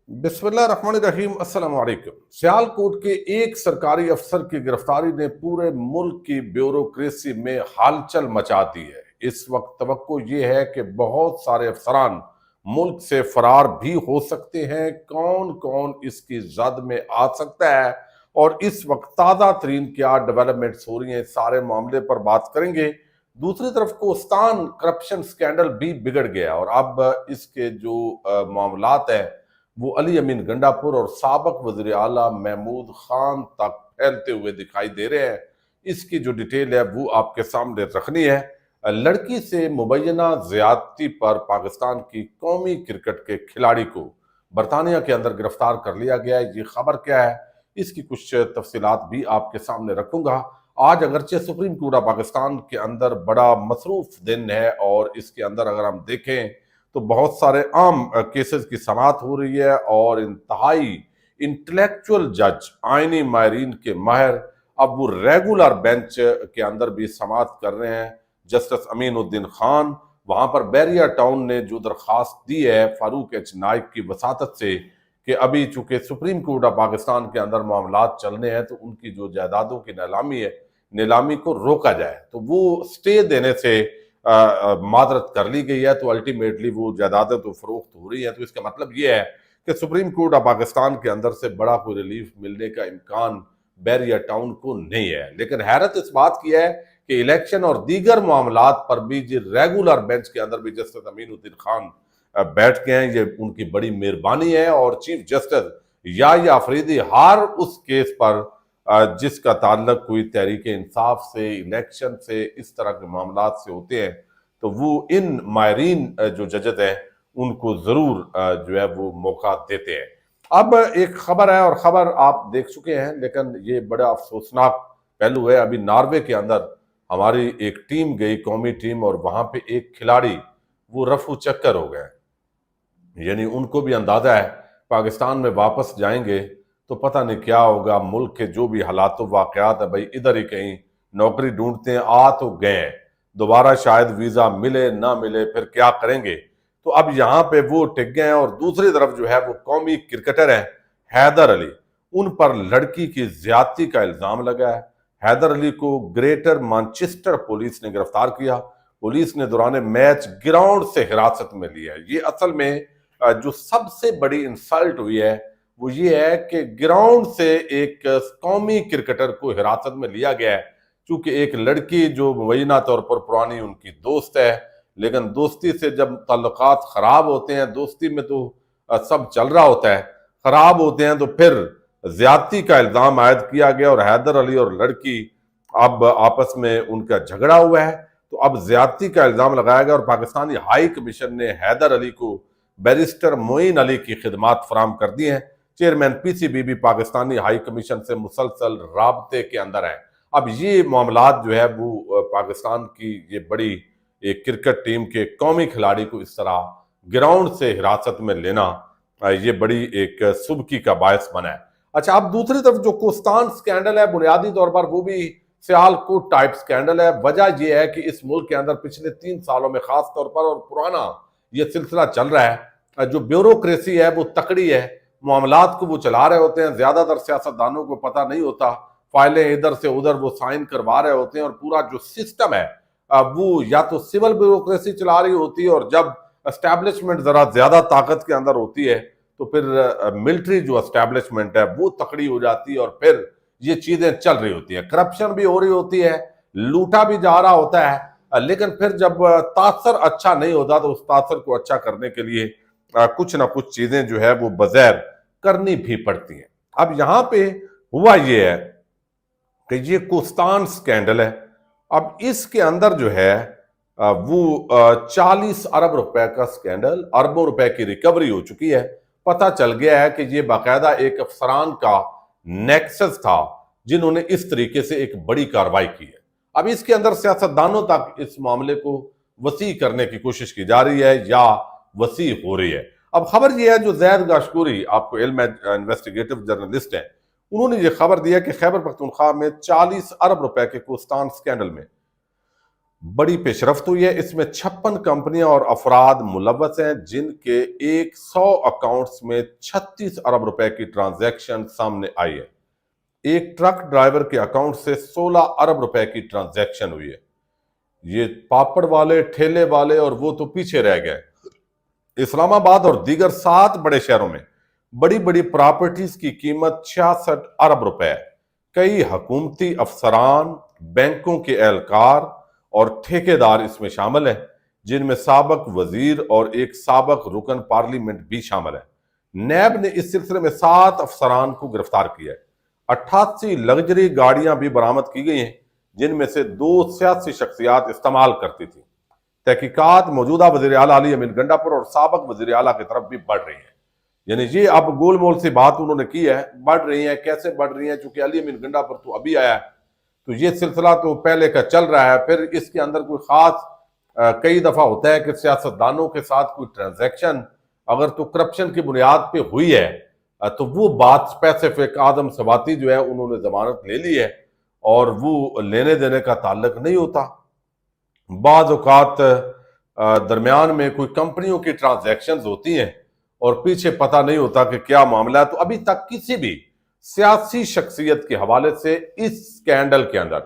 बिस्मिल्लाहिर्रहमानिर्रहीम अस्सलाम वालेकुम। सियालकोट के एक सरकारी अफसर की गिरफ्तारी ने पूरे मुल्क की ब्यूरोक्रेसी में हलचल मचा दी है। इस वक्त तवक्को ये है कि बहुत सारे अफसरान मुल्क से फरार भी हो सकते हैं। कौन कौन इसकी जद में आ सकता है और इस वक्त ताज़ा तरीन क्या डेवलपमेंट्स हो रही हैं, इस सारे मामले पर बात करेंगे। दूसरी तरफ कोस्तान करप्शन स्कैंडल भी बिगड़ गया और अब इसके जो मामलात हैं वो अली अमीन गंडापुर और साबक वज़ीर आला महमूद खान तक फैलते हुए दिखाई दे रहे हैं। इसकी जो डिटेल है वो आपके सामने रखनी है। लड़की से मुबैना ज्यादती पर पाकिस्तान की कौमी क्रिकेट के खिलाड़ी को बरतानिया के अंदर गिरफ्तार कर लिया गया है। ये खबर क्या है, इसकी कुछ तफसीलात भी आपके सामने रखूंगा। आज अगरचे सुप्रीम कोर्ट ऑफ पाकिस्तान के अंदर बड़ा मसरूफ दिन है और इसके अंदर अगर हम देखें तो बहुत सारे आम केसेस की समाअत हो रही है और इंतहाई इंटेलेक्चुअल जज, आईनी माहरीन के माहिर अब वो रेगुलर बेंच के अंदर भी समाअत कर रहे हैं। जस्टिस अमीन उद्दीन खान वहां पर बैरिया टाउन ने जो दरखास्त दी है फारूक एच नाइक की वसातत से कि अभी चूंकि सुप्रीम कोर्ट ऑफ पाकिस्तान के अंदर मामलात चलने हैं तो उनकी जो जायदादों की नीलामी है, नीलामी को रोका जाए, तो वो स्टे देने से मादरत कर ली गई है। तो अल्टीमेटली वो जायदादें तो फरोख्त हो रही है। तो इसका मतलब ये है कि सुप्रीम कोर्ट ऑफ पाकिस्तान के अंदर से बड़ा कोई रिलीफ मिलने का इम्कान बैरिया टाउन को नहीं है। लेकिन हैरत इस बात की है कि इलेक्शन और दीगर मामलात पर भी जो रेगुलर बेंच के अंदर भी जस्टिस अमीन उद्दीन खान बैठ के हैं, ये उनकी बड़ी मेहरबानी है। और चीफ जस्टिस या अफरीदी हर उस केस पर जिसका ताल्लुक कोई तहरीक इंसाफ से, इलेक्शन से, इस तरह के मामलात से होते हैं, तो वो इन माहरीन जो जजेस हैं उनको जरूर जो है वो मौका देते हैं। अब एक खबर है और खबर आप देख चुके हैं, लेकिन ये बड़ा अफसोसनाक पहलू है। अभी नॉर्वे के अंदर हमारी एक टीम गई, कौमी टीम, और वहां पे एक खिलाड़ी वो रफू चक्कर हो गए। यानी उनको भी अंदाजा है पाकिस्तान में वापस जाएंगे तो पता नहीं क्या होगा। मुल्क के जो भी हालात वाकयात है, भाई इधर ही कहीं नौकरी ढूंढते हैं, आ तो गए हैं, दोबारा शायद वीजा मिले ना मिले, फिर क्या करेंगे। तो अब यहाँ पे वो टिक गए हैं। और दूसरी तरफ जो है वो कौमी क्रिकेटर है हैदर अली, उन पर लड़की की ज्यादती का इल्जाम लगा है। हैदर अली को ग्रेटर मैनचेस्टर पुलिस ने गिरफ्तार किया। पुलिस ने दौरान मैच ग्राउंड से हिरासत में लिया। ये असल में जो सबसे बड़ी इंसल्ट हुई है वो ये है कि ग्राउंड से एक कौमी क्रिकेटर को हिरासत में लिया गया है, क्योंकि एक लड़की जो मुबैना तौर पर पुरानी उनकी दोस्त है, लेकिन दोस्ती से जब ताल्लुकात खराब होते हैं, दोस्ती में तो सब चल रहा होता है, खराब होते हैं तो फिर ज्यादती का इल्जाम आयद किया गया और हैदर अली और लड़की अब आपस में उनका झगड़ा हुआ है। तो अब ज्यादती का इल्जाम लगाया गया और पाकिस्तानी हाई कमीशन ने हैदर अली को बैरिस्टर मोइन अली की खिदमात फराम कर दी हैं। चेयरमैन पीसीबी भी पाकिस्तानी हाई कमीशन से मुसलसल राबते के अंदर है। अब ये मामलात जो है वो पाकिस्तान की ये बड़ी एक क्रिकेट टीम के कौमी खिलाड़ी को इस तरह ग्राउंड से हिरासत में लेना, ये बड़ी एक सुबकी का बायस बना है। अच्छा, अब दूसरी तरफ जो कोस्तान स्कैंडल है, बुनियादी तौर पर वो भी सियालकोट टाइप स्कैंडल है। वजह यह है कि इस मुल्क के अंदर पिछले 3 सालों में खास तौर पर, और पुराना ये सिलसिला चल रहा है, जो ब्यूरोक्रेसी है वो तकड़ी है, मामलात को वो चला रहे होते हैं। ज्यादातर सियासतदानों को पता नहीं होता, फाइलें इधर से उधर वो साइन करवा रहे होते हैं और पूरा जो सिस्टम है वो या तो सिविल ब्यूरोक्रेसी चला रही होती है, और जब एस्टैब्लिशमेंट जरा ज्यादा ताकत के अंदर होती है तो फिर मिलिट्री जो एस्टैब्लिशमेंट है वो तकड़ी हो जाती है और फिर ये चीजें चल रही होती है। करप्शन भी हो रही होती है, लूटा भी जा रहा होता है, लेकिन फिर जब तासर अच्छा नहीं होता तो उस तासर को अच्छा करने के लिए कुछ ना कुछ चीजें जो है वो बगैर करनी भी पड़ती हैं। अब यहाँ पे हुआ ये है कि ये कोस्तान स्कैंडल है। अब इसके अंदर जो है वो 40 अरब रुपए का स्कैंडल, अरबों रुपए की रिकवरी हो चुकी है। पता चल गया है कि ये बाकायदा एक अफसरान का नेक्सस था जिन्होंने इस तरीके से एक बड़ी कार्रवाई की है। अब इसके अंदर सियासतदानों तक इस मामले को वसी करने की कोशिश की जा रही है या वसी हो रही है। अब खबर यह है, जो जैद गाशकुरी, आपको इल्म इन्वेस्टिगेटिव जर्नलिस्ट है, उन्होंने ये खबर दिया कि खैबर पख्तूनख्वा में 40 अरब रुपए के कोस्तान स्कैंडल में बड़ी पेशरफ्त हुई है। इसमें 56 कंपनियां और अफराद मुलव्वस हैं, जिनके 100 अकाउंट्स में 36 अरब रुपए की ट्रांजैक्शन सामने आई है। एक ट्रक ड्राइवर के अकाउंट से 16 अरब रुपए की ट्रांजैक्शन हुई है। ये पापड़ वाले, ठेले वाले और वो तो पीछे रह गए। इस्लामाबाद और दीगर 7 बड़े शहरों में बड़ी बड़ी प्रॉपर्टीज की कीमत 66 अरब रुपए। कई हुकूमती अफसरान, बैंकों के एहलकार और ठेकेदार इसमें शामिल हैं, जिनमें साबक वजीर और एक साबक रुकन पार्लियामेंट भी शामिल है। नैब ने इस सिलसिले में 7 अफसरान को गिरफ्तार किया है। 88 लग्जरी गाड़ियां भी बरामद की गई हैं, जिनमें से 2 सियासी शख्सियात इस्तेमाल करती थी। तहकीकात मौजूदा वज़ीर आला अली अमीन गंडापुर और साबक वज़ीर आला की तरफ भी बढ़ रही है। यानी ये अब गोल मोल सी बात उन्होंने की है, बढ़ रही है। कैसे बढ़ रही है? चूंकि अली अमीन गंडापुर तो अभी आया है, तो ये सिलसिला तो पहले का चल रहा है। फिर इसके अंदर कोई खास कई दफा होता है कि सियासतदानों के साथ कोई ट्रांजैक्शन अगर तो करप्शन की बुनियाद पे हुई है, तो वो बात स्पेसिफिक आदम सवाती जो है उन्होंने जमानत ले ली है और वो लेने देने का ताल्लुक नहीं होता। बाज़ औक़ात दरमियान में कोई कंपनियों की ट्रांजैक्शंस होती हैं और पीछे पता नहीं होता कि क्या मामला है। तो अभी तक किसी भी सियासी शख्सियत के हवाले से इस स्कैंडल के अंदर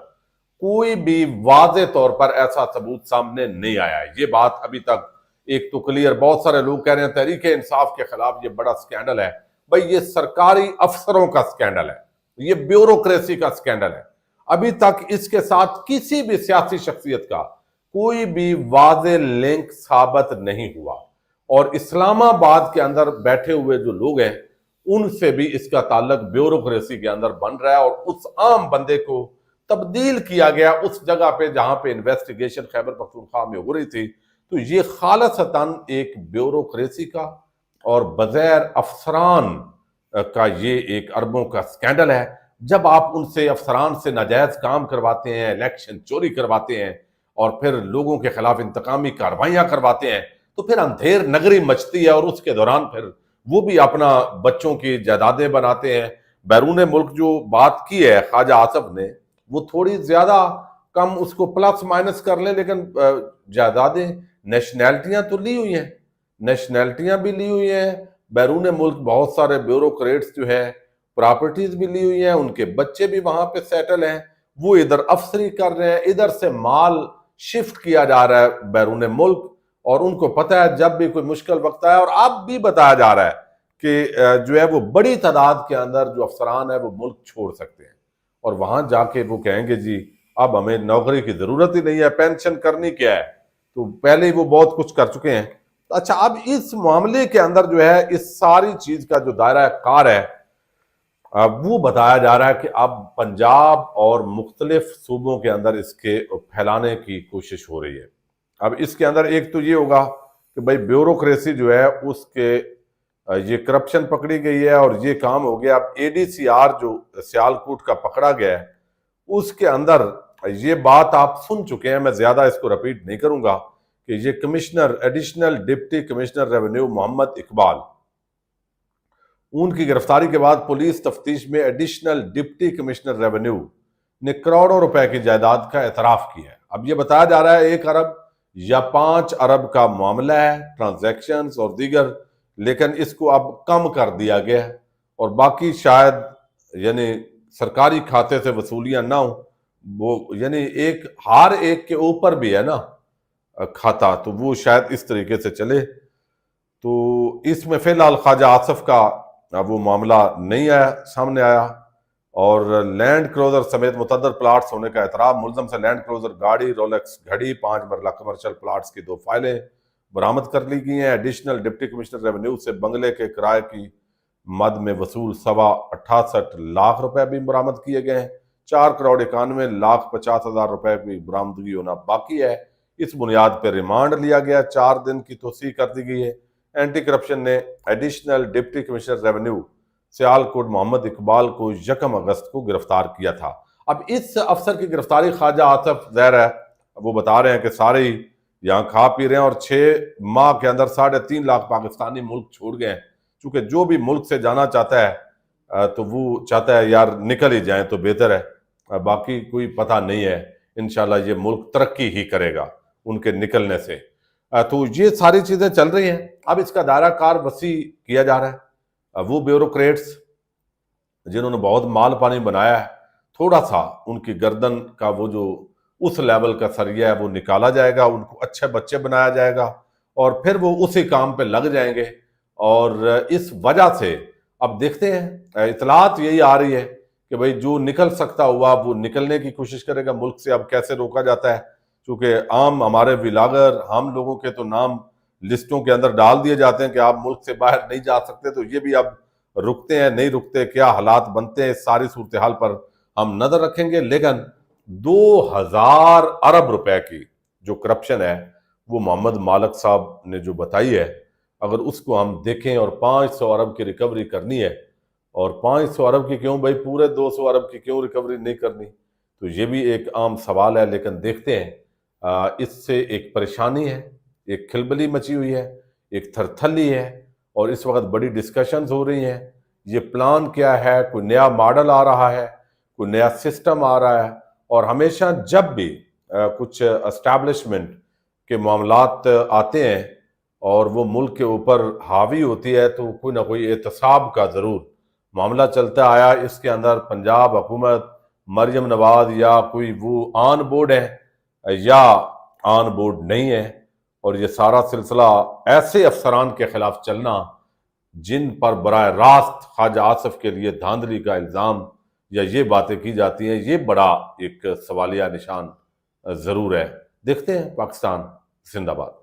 कोई भी वाज़े तौर पर ऐसा सबूत सामने नहीं आया है। ये बात अभी तक एक तो क्लियर, बहुत सारे लोग कह रहे हैं तहरीक इंसाफ के खिलाफ ये बड़ा स्कैंडल है। भाई ये सरकारी अफसरों का स्कैंडल है, ये ब्यूरोक्रेसी का स्कैंडल है। अभी तक इसके साथ किसी भी सियासी शख्सियत का कोई भी वाज़े लिंक साबित नहीं हुआ और इस्लामाबाद के अंदर बैठे हुए जो लोग हैं उनसे भी इसका ताल्लुक ब्यूरोक्रेसी के अंदर बन रहा है और उस आम बंदे को तब्दील किया गया उस जगह पे जहां पे इन्वेस्टिगेशन खैबर पख्तूनख्वा में हो रही थी। तो ये खालसतन एक ब्यूरोक्रेसी का और बगैर अफसरान का ये एक अरबों का स्कैंडल है। जब आप उनसे अफसरान से नाजायज काम करवाते हैं, इलेक्शन चोरी करवाते हैं और फिर लोगों के खिलाफ इंतकामी कार्रवाइयां करवाते हैं, तो फिर अंधेर नगरी मचती है और उसके दौरान फिर वो भी अपना बच्चों की जायदादें बनाते हैं। बैरून मुल्क जो बात की है ख्वाजा आसफ ने, वो थोड़ी ज्यादा कम उसको प्लस माइनस कर ले, लेकिन जायदादें, नेशनैलिटियां तो ली हुई हैं, नेशनैलिटियां भी ली हुई हैं। बैरून मुल्क बहुत सारे ब्यूरोक्रेट्स जो है प्रॉपर्टीज भी ली हुई हैं, उनके बच्चे भी वहां पे सेटल हैं, वो इधर अफसरी कर रहे हैं, इधर से माल शिफ्ट किया जा रहा है बैरून मुल्क और उनको पता है जब भी कोई मुश्किल वक्त आया। और अब भी बताया जा रहा है कि जो है वो बड़ी तादाद के अंदर जो अफसरान है वो मुल्क छोड़ सकते हैं और वहां जाके वो कहेंगे जी अब हमें नौकरी की जरूरत ही नहीं है, पेंशन करनी क्या है, तो पहले ही वो बहुत कुछ कर चुके हैं। तो अच्छा, अब इस मामले के अंदर जो है इस सारी चीज का जो दायरा कार है वो बताया जा रहा है कि अब पंजाब और मुख्तलिफ सूबों के अंदर इसके फैलाने की कोशिश हो रही है। अब इसके अंदर एक तो ये होगा कि भाई ब्यूरोक्रेसी जो है उसके ये करप्शन पकड़ी गई है और ये काम हो गया। अब एडीसीआर जो सियालकोट का पकड़ा गया है उसके अंदर ये बात आप सुन चुके हैं, मैं ज्यादा इसको रिपीट नहीं करूंगा कि ये commissioner, additional deputy commissioner revenue Mohammad Iqbal, उनकी गिरफ्तारी के बाद पुलिस तफ्तीश में एडिशनल डिप्टी कमिश्नर रेवेन्यू ने करोड़ों रुपए की जायदाद का एतराफ किया है। अब ये बताया जा रहा है 1 अरब या 5 अरब का मामला है, ट्रांजैक्शंस और दीगर, लेकिन इसको अब कम कर दिया गया है और बाकी शायद यानी सरकारी खाते से वसूलियां ना हो, वो यानी एक हर एक के ऊपर भी है ना खाता, तो वो शायद इस तरीके से चले। तो इसमें फिलहाल ख्वाजा आसफ का वो मामला नहीं आया, सामने आया और लैंड क्रूजर समेत मुतअद्दिद प्लाट्स होने का एतराफ। मुलजम से लैंड क्रूजर गाड़ी, रोलेक्स घड़ी, 5 मरला कमर्शियल प्लाट्स की 2 फाइलें बरामद कर ली गई हैं। एडिशनल डिप्टी कमिश्नर रेवेन्यू से बंगले के किराए की मद में वसूल 68 लाख रुपए भी बरामद किए गए हैं। 4,91,50,000 रुपए की बरामदगी होना बाकी है। इस बुनियाद पर रिमांड लिया गया, 4 दिन की तोसी कर दी गई है। एंटी करप्शन ने additional deputy commissioner revenue Sialkot Mohammad Iqbal को 1 अगस्त को गिरफ्तार किया था। अब इस अफसर की गिरफ्तारी ख्वाजा आसफ ज़ाहिर है वो बता रहे हैं कि सारे ही यहाँ खा पी रहे हैं और 6 माह के अंदर 3.5 लाख पाकिस्तानी मुल्क छोड़ गए हैं। चूंकि जो भी मुल्क से जाना चाहता है तो वो चाहता है यार निकल ही जाए तो बेहतर है, बाकी कोई पता नहीं है। انشاءاللہ یہ ملک ترقی ہی کرے گا ان کے نکلنے سے۔ تو یہ ساری چیزیں چل رہی ہیں۔ اب اس کا دائرہ کار وسیع کیا جا رہا ہے۔ وہ بیوروکریٹس جنہوں نے بہت مال پانی بنایا ہے، تھوڑا سا ان کی گردن کا وہ جو اس لیول کا سریہ ہے وہ نکالا جائے گا، ان کو اچھے بچے بنایا جائے گا، اور پھر وہ اسی کام پہ لگ جائیں گے۔ اور اس وجہ سے اب دیکھتے ہیں، اطلاعات یہی آ رہی ہے کہ بھئی جو نکل سکتا ہوا وہ نکلنے کی کوشش کرے گا ملک سے۔ اب کیسے روکا جاتا ہے، چونکہ عام ہمارے ولاگر ہم لوگوں کے تو نام لسٹوں کے اندر ڈال دیے جاتے ہیں کہ آپ ملک سے باہر نہیں جا سکتے، تو یہ بھی اب رکتے ہیں نہیں رکتے، کیا حالات بنتے ہیں، اس ساری صورتحال پر ہم نظر رکھیں گے۔ لیکن 2000 ارب روپے کی جو کرپشن ہے وہ محمد مالک صاحب نے جو بتائی ہے، اگر اس کو ہم دیکھیں اور 500 ارب کی ریکوری کرنی ہے، اور 500 ارب کی کیوں بھائی، پورے 200 ارب کی کیوں ریکوری نہیں کرنی، تو یہ بھی ایک عام سوال ہے۔ لیکن دیکھتے ہیں، اس سے ایک پریشانی ہے، ایک کھلبلی مچی ہوئی ہے، ایک تھرتھلی ہے، اور اس وقت بڑی ڈسکشنز ہو رہی ہیں۔ یہ پلان کیا ہے، کوئی نیا ماڈل آ رہا ہے، کوئی نیا سسٹم آ رہا ہے، اور ہمیشہ جب بھی کچھ اسٹیبلشمنٹ کے معاملات آتے ہیں اور وہ ملک کے اوپر حاوی ہوتی ہے، تو کوئی نہ کوئی احتساب کا ضرور معاملہ چلتا آیا۔ اس کے اندر پنجاب حکومت، مریم نواز یا کوئی وہ آن بورڈ ہے یا آن بورڈ نہیں ہے، اور یہ سارا سلسلہ ایسے افسران کے خلاف چلنا جن پر براہ راست خواجہ آصف کے لیے دھاندلی کا الزام یا یہ باتیں کی جاتی ہیں، یہ بڑا ایک سوالیہ نشان ضرور ہے۔ دیکھتے ہیں، پاکستان زندہ باد۔